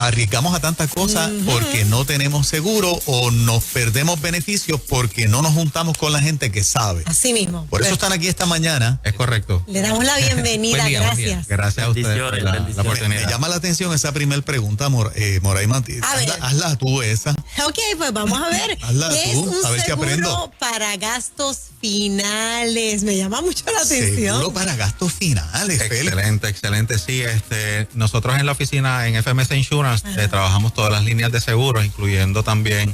arriesgamos a tantas cosas porque no tenemos seguro o nos perdemos beneficios porque no nos juntamos con la gente que sabe. Así mismo. Por eso están aquí esta mañana. Es correcto. Le damos la bienvenida, gracias. Gracias a ustedes por la oportunidad. Me llama la atención esa primera pregunta, Moray Mati. Hazla tú esa. Ok, pues vamos a ver. Hazla ¿Qué tú, es un a ver si aprendo. seguro para gastos finales? Me llama mucho la atención. Seguro para gastos finales. Excelente. Sí, nosotros en la oficina en FMS Insurance trabajamos todas las líneas de seguros, incluyendo también,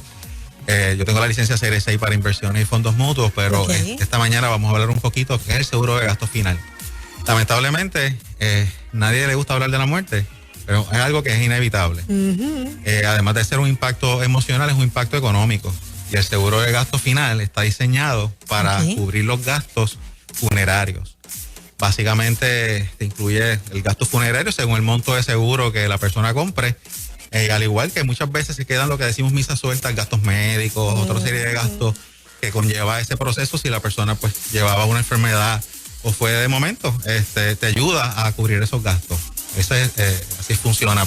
yo tengo la licencia Serie 6 para inversiones y fondos mutuos, pero esta mañana vamos a hablar un poquito de qué es el seguro de gasto final. Lamentablemente, nadie le gusta hablar de la muerte, pero es algo que es inevitable. Además de ser un impacto emocional, es un impacto económico. Y el seguro de gasto final está diseñado para cubrir los gastos funerarios. Básicamente te incluye el gasto funerario según el monto de seguro que la persona compre. Al igual que muchas veces se quedan lo que decimos misas sueltas, gastos médicos, otra serie de gastos que conlleva ese proceso si la persona pues llevaba una enfermedad o fue de momento, te ayuda a cubrir esos gastos. Así funciona,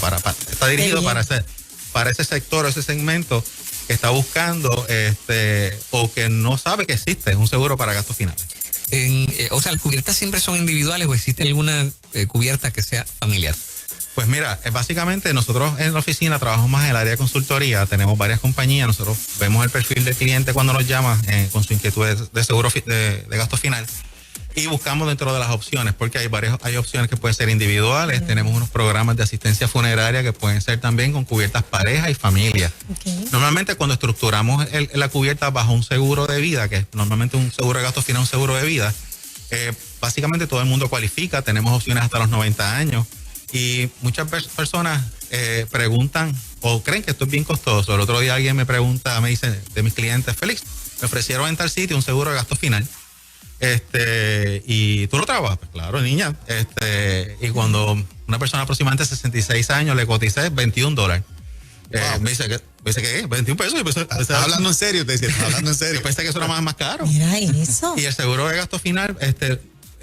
está dirigido para ese sector, ese segmento que está buscando o que no sabe que existe un seguro para gastos finales. O sea, ¿las cubiertas siempre son individuales o existe alguna cubierta que sea familiar? Pues mira, básicamente nosotros en la oficina trabajamos más en el área de consultoría, tenemos varias compañías, nosotros vemos el perfil del cliente cuando nos llama con su inquietud de seguro de gasto final y buscamos dentro de las opciones, porque hay opciones que pueden ser individuales, tenemos unos programas de asistencia funeraria que pueden ser también con cubiertas pareja y familia. Normalmente cuando estructuramos la cubierta bajo un seguro de vida, que es normalmente un seguro de gasto final, un seguro de vida, básicamente todo el mundo cualifica, tenemos opciones hasta los 90 años. Y muchas personas preguntan o creen que esto es bien costoso. El otro día alguien me dice de mis clientes, Félix, me ofrecieron en tal sitio un seguro de gasto final. Y tú lo trabajas, pues claro, niña. Y cuando una persona aproximadamente 66 años le coticé $21. Me dice que 21 pesos. ¿Estás hablando en serio? Te decía, hablando en serio. Yo pensé que eso era más caro. Mira eso. Y el seguro de gasto final,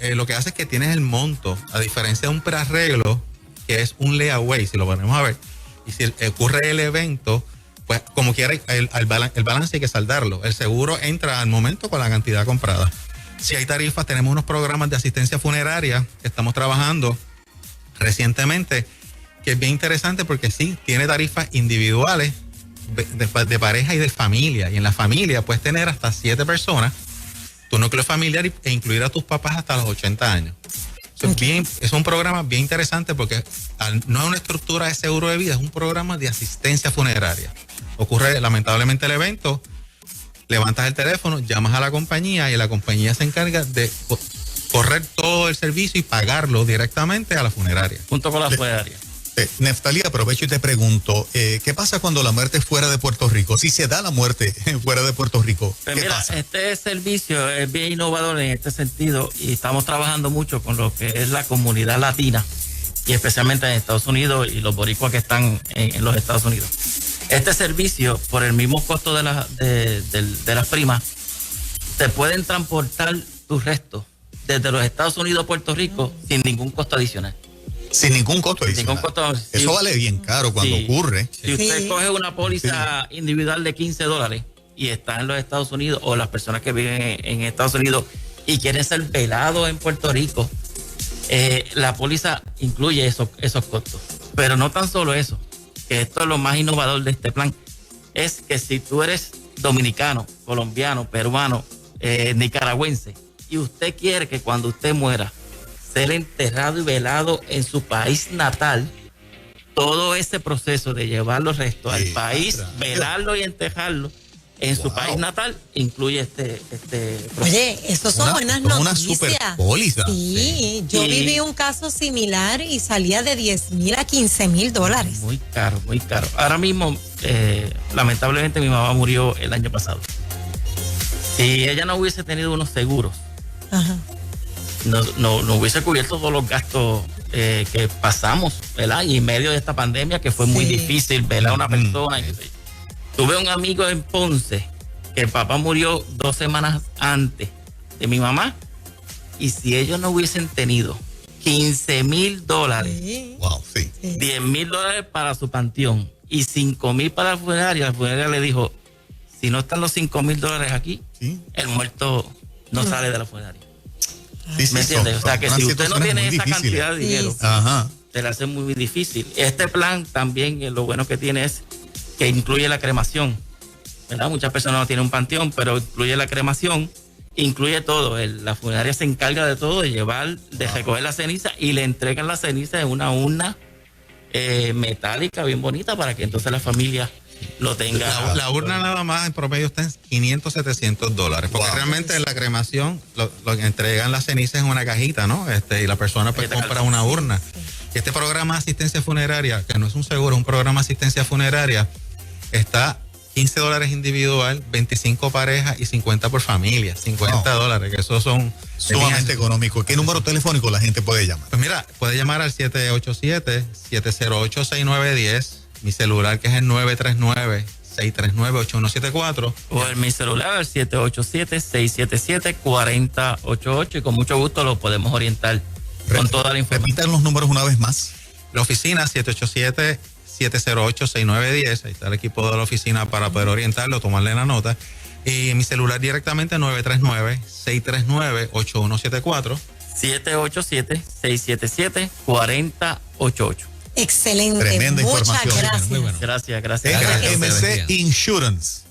lo que hace es que tienes el monto, a diferencia de un prearreglo, que es un layaway, si lo ponemos a ver, y si ocurre el evento, pues como quiera el balance hay que saldarlo. El seguro entra al momento con la cantidad comprada. Si hay tarifas, tenemos unos programas de asistencia funeraria que estamos trabajando recientemente, que es bien interesante porque sí, tiene tarifas individuales de pareja y de familia. Y en la familia puedes tener hasta 7 personas, tu núcleo familiar e incluir a tus papás hasta los 80 años. Es un programa bien interesante porque no es una estructura de seguro de vida, es un programa de asistencia funeraria. Ocurre lamentablemente el evento, levantas el teléfono, llamas a la compañía y la compañía se encarga de correr todo el servicio y pagarlo directamente a la funeraria. Junto con la funeraria. Neftalí, aprovecho y te pregunto, ¿qué pasa cuando la muerte es fuera de Puerto Rico? Si se da la muerte fuera de Puerto Rico, pues ¿qué mira, pasa? Este servicio es bien innovador en este sentido y estamos trabajando mucho con lo que es la comunidad latina y especialmente en Estados Unidos y los boricuas que están en los Estados Unidos. Este servicio, por el mismo costo de las primas, te pueden transportar tus restos desde los Estados Unidos a Puerto Rico sin ningún costo adicional. Sin ningún costo adicional. Eso vale bien caro cuando ocurre. Si usted coge una póliza individual de $15 y está en los Estados Unidos, o las personas que viven en Estados Unidos y quieren ser velados en Puerto Rico, la póliza incluye esos costos. Pero no tan solo eso, que esto es lo más innovador de este plan, es que si tú eres dominicano, colombiano, peruano, nicaragüense, y usted quiere que cuando usted muera ser enterrado y velado en su país natal, todo ese proceso de llevar los restos al país, velarlo y enterrarlo en su país natal, incluye este proceso. Oye, eso son buenas noticias. Una super póliza. Sí, yo viví un caso similar y salía de $10,000 a $15,000. Muy caro, muy caro. Ahora mismo, lamentablemente, mi mamá murió el año pasado. Si ella no hubiese tenido unos seguros, no hubiese cubierto todos los gastos que pasamos, ¿verdad? Y en medio de esta pandemia que fue muy difícil velar a una persona. Tuve un amigo en Ponce que el papá murió 2 semanas antes de mi mamá, y si ellos no hubiesen tenido $15,000. Sí. Wow, sí. $10,000 para su panteón y $5,000 para la funeraria. La funeraria le dijo, si no están los $5,000 aquí, Sí. el muerto no sale de la funeraria. Sí, sí, ¿Me entiendes? O sea, que son si usted no situaciones tiene muy esa difíciles. cantidad de dinero, Sí. Ajá. se le hace muy difícil. Este plan también, lo bueno que tiene es que incluye la cremación, ¿verdad? Muchas personas no tienen un panteón, pero incluye la cremación, incluye todo. La funeraria se encarga de todo, de llevar, de recoger la ceniza y le entregan la ceniza en una urna metálica bien bonita para que entonces la familia lo tenga. La urna nada más en promedio está en $500, $700, porque Wow. realmente en la cremación lo que entregan las cenizas en una cajita, ¿no? Y la persona pues compra una urna. Este programa de asistencia funeraria, que no es un seguro, es un programa de asistencia funeraria, está $15 individual, 25 parejas y 50 por familia, $50, que esos son Sumamente económico. ¿Qué número telefónico la gente puede llamar? Pues mira, puede llamar al 787-708-6910, mi celular que es el 939-639-8174. O en mi celular al 787-677-4088 y con mucho gusto lo podemos orientar con toda la información. Repitan los números una vez más. La oficina 787-708-6910, ahí está el equipo de la oficina para poder orientarlo, tomarle la nota. Y mi celular directamente 939-639-8174. 787-677-4088. Excelente. Tremenda Muchas información. gracias. Muy bueno. Gracias, gracias. Gracias. RMC Insurance.